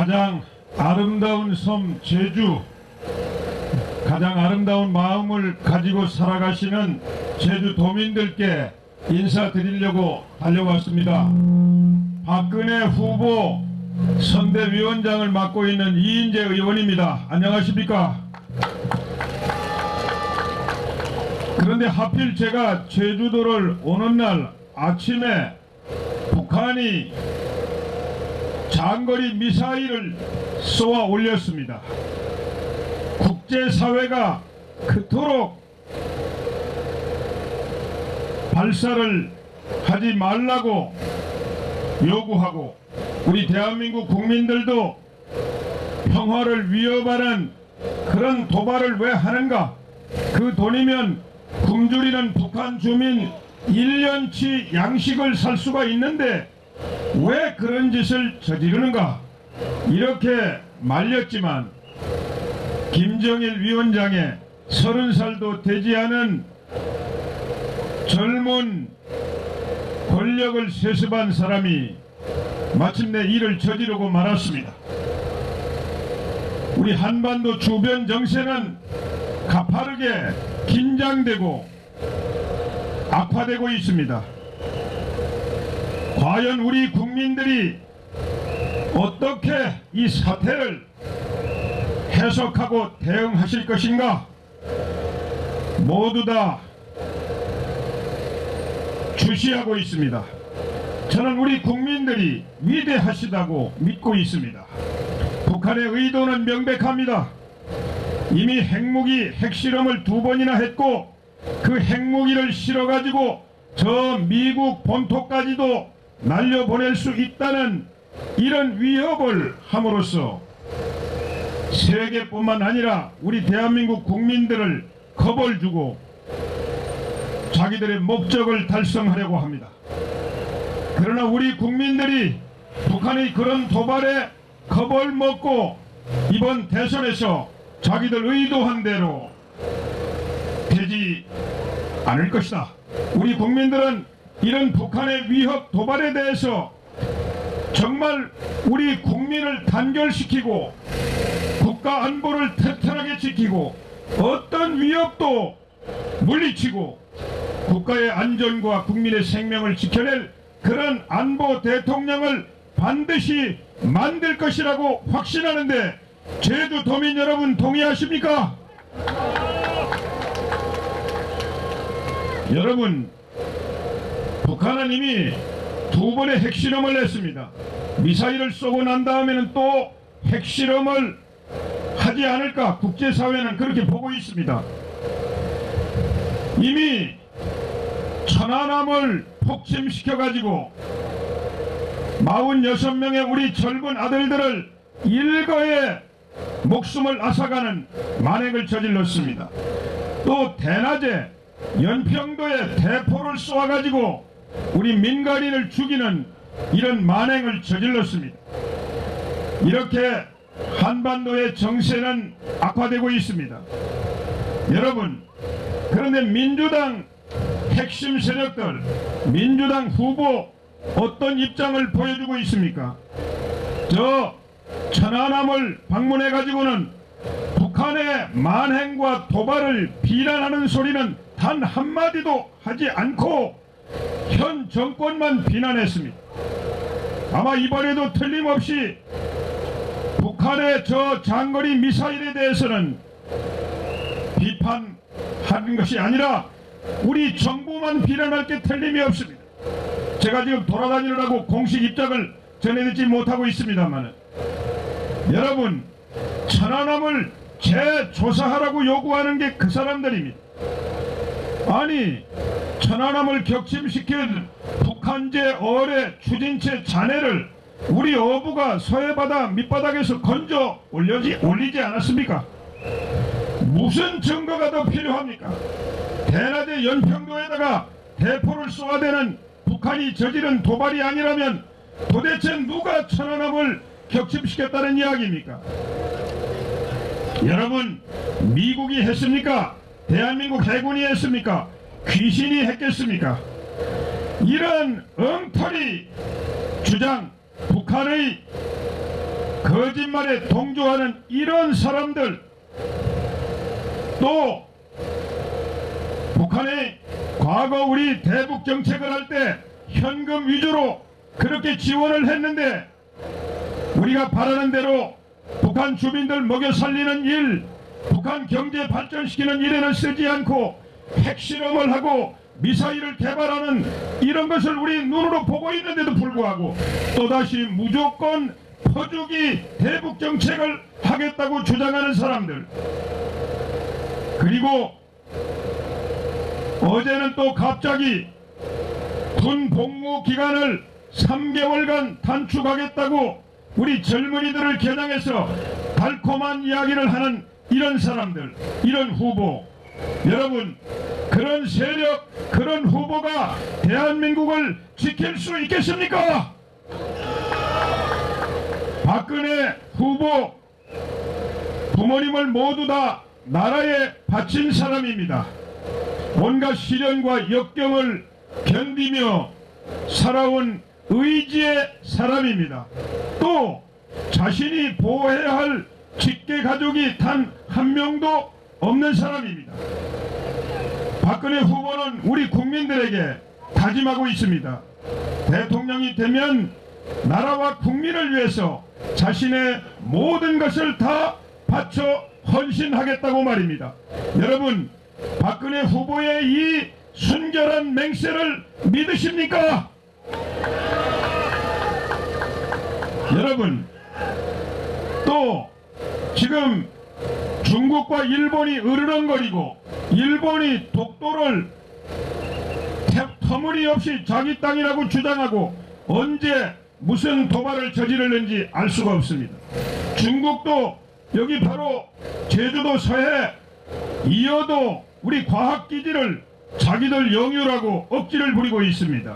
가장 아름다운 섬 제주, 가장 아름다운 마음을 가지고 살아가시는 제주 도민들께 인사드리려고 달려왔습니다. 박근혜 후보 선대위원장을 맡고 있는 이인재 의원입니다. 안녕하십니까? 그런데 하필 제가 제주도를 오는 날 아침에 북한이 장거리 미사일을 쏘아 올렸습니다. 국제사회가 그토록 발사를 하지 말라고 요구하고 우리 대한민국 국민들도 평화를 위협하는 그런 도발을 왜 하는가? 그 돈이면 굶주리는 북한 주민 1년치 양식을 살 수가 있는데 왜 그런 짓을 저지르는가? 이렇게 말렸지만 김정일 위원장의 30살도 되지 않은 젊은 권력을 세습한 사람이 마침내 이를 저지르고 말았습니다. 우리 한반도 주변 정세는 가파르게 긴장되고 악화되고 있습니다. 과연 우리 국민들이 어떻게 이 사태를 해석하고 대응하실 것인가? 모두 다 주시하고 있습니다. 저는 우리 국민들이 위대하시다고 믿고 있습니다. 북한의 의도는 명백합니다. 이미 핵무기 핵실험을 2번이나 했고 그 핵무기를 실어가지고 저 미국 본토까지도 날려보낼 수 있다는 이런 위협을 함으로써 세계뿐만 아니라 우리 대한민국 국민들을 겁을 주고 자기들의 목적을 달성하려고 합니다. 그러나 우리 국민들이 북한의 그런 도발에 겁을 먹고 이번 대선에서 자기들 의도한 대로 되지 않을 것이다. 우리 국민들은 이런 북한의 위협 도발에 대해서 정말 우리 국민을 단결시키고 국가 안보를 튼튼하게 지키고 어떤 위협도 물리치고 국가의 안전과 국민의 생명을 지켜낼 그런 안보 대통령을 반드시 만들 것이라고 확신하는데 제주 도민 여러분 동의하십니까? 여러분, 북한은 이미 2번의 핵실험을 했습니다. 미사일을 쏘고 난 다음에는 또 핵실험을 하지 않을까 국제사회는 그렇게 보고 있습니다. 이미 천안함을 폭침시켜가지고 46명의 우리 젊은 아들들을 일거에 목숨을 앗아가는 만행을 저질렀습니다. 또 대낮에 연평도에 대포를 쏘아가지고 우리 민간인을 죽이는 이런 만행을 저질렀습니다. 이렇게 한반도의 정세는 악화되고 있습니다. 여러분, 그런데 민주당 핵심 세력들, 민주당 후보 어떤 입장을 보여주고 있습니까? 저 천안함을 방문해가지고는 북한의 만행과 도발을 비난하는 소리는 단 한마디도 하지 않고 현 정권만 비난했습니다. 아마 이번에도 틀림없이 북한의 저 장거리 미사일에 대해서는 비판하는 것이 아니라 우리 정부만 비난할 게 틀림이 없습니다. 제가 지금 돌아다니느라고 공식 입장을 전해드리지 못하고 있습니다만 여러분, 천안함을 재조사하라고 요구하는 게 그 사람들입니다. 아니, 천안함을 격침시킨 북한제 어뢰 추진체 잔해를 우리 어부가 서해바다 밑바닥에서 건져 올리지 않았습니까? 무슨 증거가 더 필요합니까? 대낮에 연평도에다가 대포를 쏘아대는 북한이 저지른 도발이 아니라면 도대체 누가 천안함을 격침시켰다는 이야기입니까? 여러분, 미국이 했습니까? 대한민국 해군이 했습니까? 귀신이 했겠습니까? 이런 엉터리 주장, 북한의 거짓말에 동조하는 이런 사람들, 또 북한의 과거 우리 대북 정책을 할 때 현금 위주로 그렇게 지원을 했는데 우리가 바라는 대로 북한 주민들 먹여 살리는 일, 북한 경제 발전시키는 일에는 쓰지 않고 핵실험을 하고 미사일을 개발하는 이런 것을 우리 눈으로 보고 있는데도 불구하고 또다시 무조건 퍼주기 대북 정책을 하겠다고 주장하는 사람들, 그리고 어제는 또 갑자기 군 복무 기간을 3개월간 단축하겠다고 우리 젊은이들을 겨냥해서 달콤한 이야기를 하는 이런 사람들, 이런 후보, 여러분, 그런 세력, 그런 후보가 대한민국을 지킬 수 있겠습니까? 박근혜 후보 부모님을 모두 다 나라에 바친 사람입니다. 온갖 시련과 역경을 견디며 살아온 의지의 사람입니다. 또 자신이 보호해야 할 직계 가족이 단 한 명도 없는 사람입니다. 박근혜 후보는 우리 국민들에게 다짐하고 있습니다. 대통령이 되면 나라와 국민을 위해서 자신의 모든 것을 다 바쳐 헌신하겠다고 말입니다. 여러분, 박근혜 후보의 이 순결한 맹세를 믿으십니까? 여러분, 또 지금 중국과 일본이 으르렁거리고 일본이 독도를 터무니없이 자기 땅이라고 주장하고 언제 무슨 도발을 저지르는지 알 수가 없습니다. 중국도 여기 바로 제주도 서해 이어도 우리 과학기지를 자기들 영유라고 억지를 부리고 있습니다.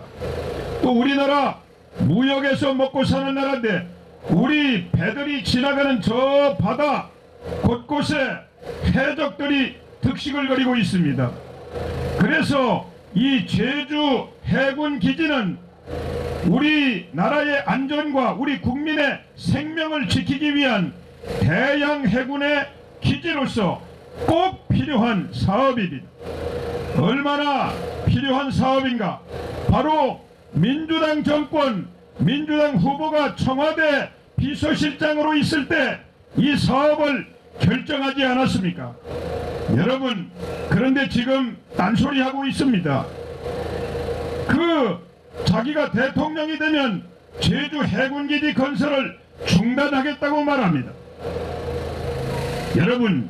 또 우리나라 무역에서 먹고 사는 나라인데 우리 배들이 지나가는 저 바다 곳곳에 해적들이 득식을 거리고 있습니다. 그래서 이 제주 해군 기지는 우리나라의 안전과 우리 국민의 생명을 지키기 위한 대양 해군의 기지로서 꼭 필요한 사업입니다. 얼마나 필요한 사업인가? 바로 민주당 정권, 민주당 후보가 청와대 비서실장으로 있을 때 이 사업을 결정하지 않았습니까? 여러분, 그런데 지금 딴소리하고 있습니다. 자기가 대통령이 되면 제주 해군기지 건설을 중단하겠다고 말합니다. 여러분,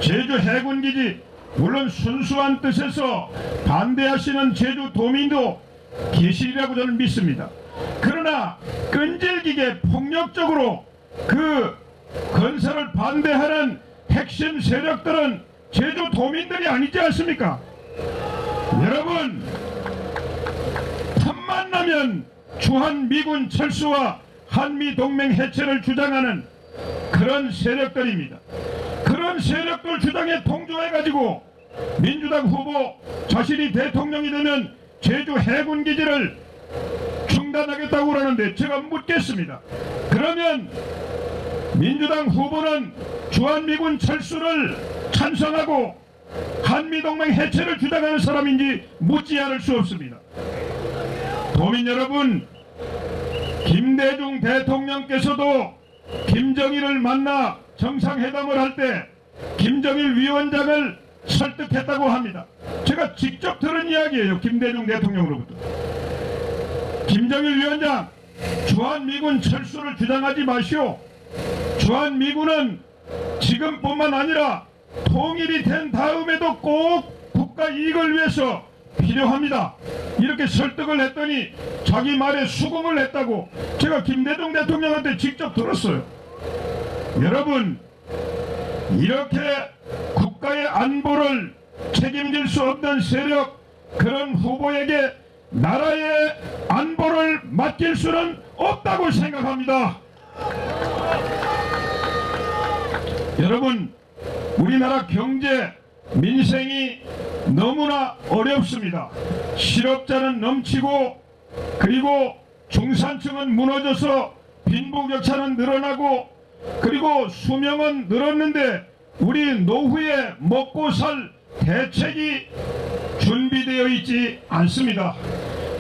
제주 해군기지 물론 순수한 뜻에서 반대하시는 제주도민도 계시리라고 저는 믿습니다. 그러나 끈질기게 폭력적으로 그 건설을 반대하는 핵심 세력들은 제주도민들이 아니지 않습니까? 여러분, 틈만 나면 주한미군 철수와 한미동맹 해체를 주장하는 그런 세력들입니다. 그런 세력들 주장에 동조해가지고 민주당 후보 자신이 대통령이 되면 제주 해군기지를 중단하겠다고 그러는데 제가 묻겠습니다. 그러면 민주당 후보는 주한미군 철수를 찬성하고 한미동맹 해체를 주장하는 사람인지 묻지 않을 수 없습니다. 도민 여러분, 김대중 대통령께서도 김정일을 만나 정상회담을 할 때 김정일 위원장을 설득했다고 합니다. 제가 직접 들은 이야기예요. 김대중 대통령으로부터. 김정일 위원장, 주한미군 철수를 주장하지 마시오. 주한미군은 지금뿐만 아니라 통일이 된 다음에도 꼭 국가 이익을 위해서 필요합니다. 이렇게 설득을 했더니 자기 말에 수긍을 했다고 제가 김대중 대통령한테 직접 들었어요. 여러분, 이렇게 국가의 안보를 책임질 수 없는 세력, 그런 후보에게 나라의 안보를 맡길 수는 없다고 생각합니다. 여러분, 우리나라 경제, 민생이 너무나 어렵습니다. 실업자는 넘치고 그리고 중산층은 무너져서 빈부격차는 늘어나고 그리고 수명은 늘었는데 우리 노후에 먹고 살 대책이 준비되어 있지 않습니다.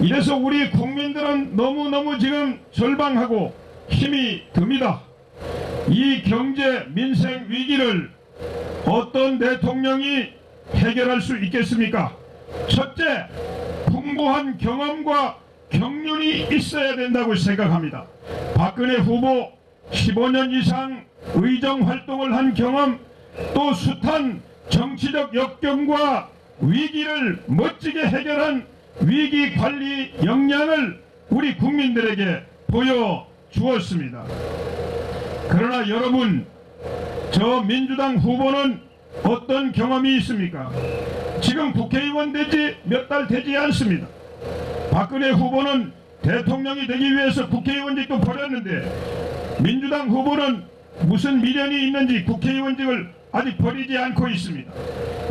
이래서 우리 국민들은 너무너무 지금 절망하고 힘이 듭니다. 이 경제 민생 위기를 어떤 대통령이 해결할 수 있겠습니까? 첫째, 풍부한 경험과 경륜이 있어야 된다고 생각합니다. 박근혜 후보 15년 이상 의정 활동을 한 경험, 또 숱한 정치적 역경과 위기를 멋지게 해결한 위기관리 역량을 우리 국민들에게 보여주었습니다. 그러나 여러분, 저 민주당 후보는 어떤 경험이 있습니까? 지금 국회의원 되지 몇 달 되지 않습니다. 박근혜 후보는 대통령이 되기 위해서 국회의원직도 버렸는데 민주당 후보는 무슨 미련이 있는지 국회의원직을 아직 버리지 않고 있습니다.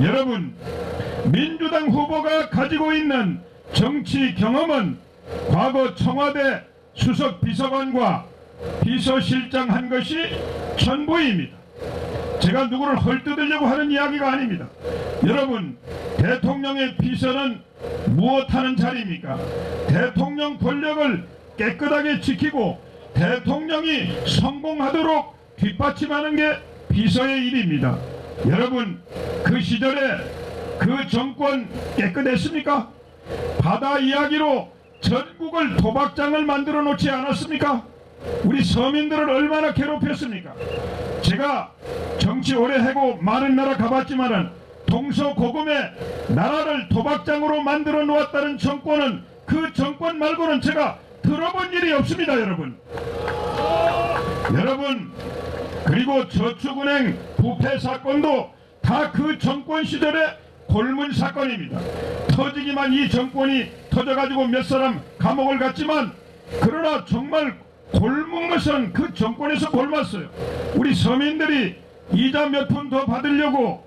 여러분, 민주당 후보가 가지고 있는 정치 경험은 과거 청와대 수석 비서관과 비서실장 한 것이 전부입니다. 제가 누구를 헐뜯으려고 하는 이야기가 아닙니다. 여러분, 대통령의 비서는 무엇하는 자리입니까? 대통령 권력을 깨끗하게 지키고 대통령이 성공하도록 뒷받침하는 게 비서의 일입니다. 여러분, 그 시절에 그 정권 깨끗했습니까? 바다 이야기로 전국을 도박장을 만들어 놓지 않았습니까? 우리 서민들을 얼마나 괴롭혔습니까? 제가 정치 오래 하고 많은 나라 가봤지만은 동서고금에 나라를 도박장으로 만들어 놓았다는 정권은 그 정권 말고는 제가 들어본 일이 없습니다. 여러분, 그리고 저축은행 부패 사건도 다 그 정권 시절의 골문 사건입니다. 터지기만 이 정권이 터져가지고 몇 사람 감옥을 갔지만, 그러나 정말 골문 것은 그 정권에서 골랐어요. 우리 서민들이 이자 몇 푼 더 받으려고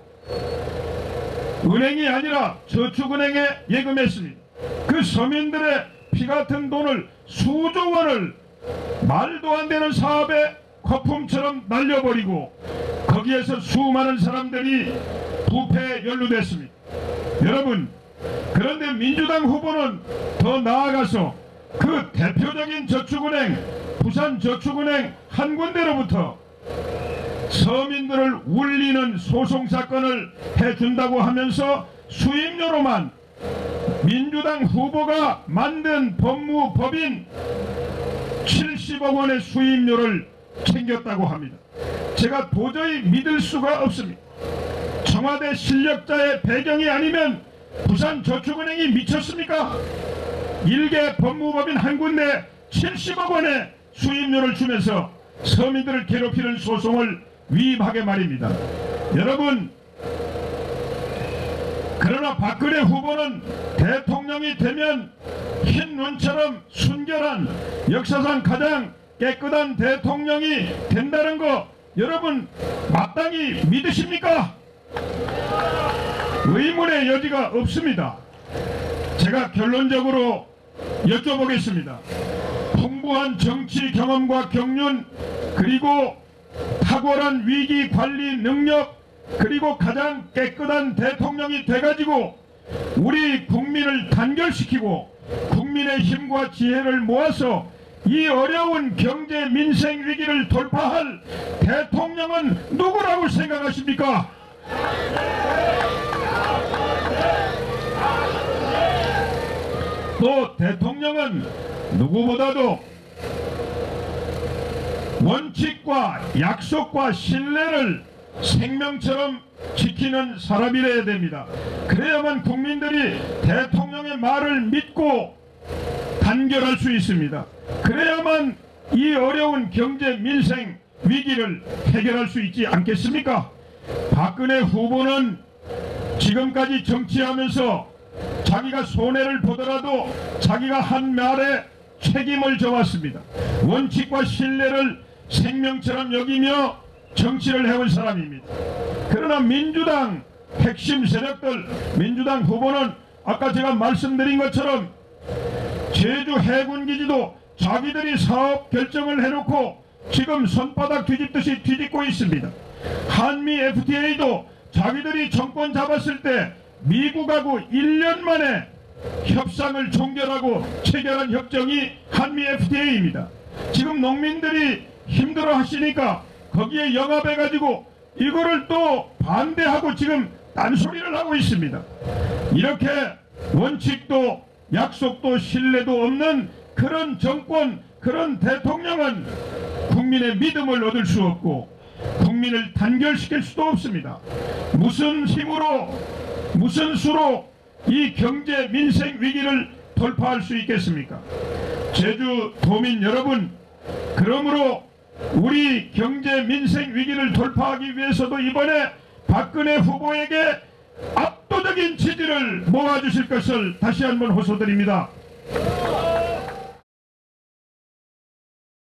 은행이 아니라 저축은행에 예금했습니다. 그 서민들의 피 같은 돈을 수조 원을 말도 안 되는 사업에 거품처럼 날려버리고 거기에서 수많은 사람들이 부패에 연루됐습니다. 여러분, 그런데 민주당 후보는 더 나아가서 그 대표적인 저축은행, 부산저축은행 한 군데로부터 서민들을 울리는 소송사건을 해준다고 하면서 수임료로만 민주당 후보가 만든 법무법인 70억 원의 수임료를 챙겼다고 합니다. 제가 도저히 믿을 수가 없습니다. 청와대 실력자의 배경이 아니면 부산저축은행이 미쳤습니까? 일개 법무법인 한 군데 70억 원의 수임료를 주면서 서민들을 괴롭히는 소송을 위임하게 말입니다. 여러분, 그러나 박근혜 후보는 대통령이 되면 흰 눈처럼 순결한 역사상 가장 깨끗한 대통령이 된다는 거 여러분 마땅히 믿으십니까? 의문의 여지가 없습니다. 제가 결론적으로 여쭤보겠습니다. 풍부한 정치 경험과 경륜, 그리고 탁월한 위기 관리 능력, 그리고 가장 깨끗한 대통령이 돼가지고 우리 국민을 단결시키고 국민의 힘과 지혜를 모아서 이 어려운 경제 민생 위기를 돌파할 대통령은 누구라고 생각하십니까? 또 대통령은 누구보다도 원칙과 약속과 신뢰를 생명처럼 지키는 사람이라야 됩니다. 그래야만 국민들이 대통령의 말을 믿고 단결할 수 있습니다. 그래야만 이 어려운 경제 민생 위기를 해결할 수 있지 않겠습니까? 박근혜 후보는 지금까지 정치하면서 자기가 손해를 보더라도 자기가 한 말에 책임을 져왔습니다. 원칙과 신뢰를 생명처럼 여기며 정치를 해온 사람입니다. 그러나 민주당 핵심 세력들, 민주당 후보는 아까 제가 말씀드린 것처럼 제주 해군기지도 자기들이 사업 결정을 해놓고 지금 손바닥 뒤집듯이 뒤집고 있습니다. 한미 FTA도 자기들이 정권 잡았을 때 미국하고 1년 만에 협상을 종결하고 체결한 협정이 한미 FTA입니다. 지금 농민들이 힘들어 하시니까 거기에 영합해가지고 이거를 또 반대하고 지금 딴소리를 하고 있습니다. 이렇게 원칙도 약속도 신뢰도 없는 그런 정권, 그런 대통령은 국민의 믿음을 얻을 수 없고 국민을 단결시킬 수도 없습니다. 무슨 힘으로 무슨 수로 이 경제 민생 위기를 돌파할 수 있겠습니까? 제주 도민 여러분, 그러므로 우리 경제 민생 위기를 돌파하기 위해서도 이번에 박근혜 후보에게 압도적인 지지를 모아주실 것을 다시 한번 호소드립니다.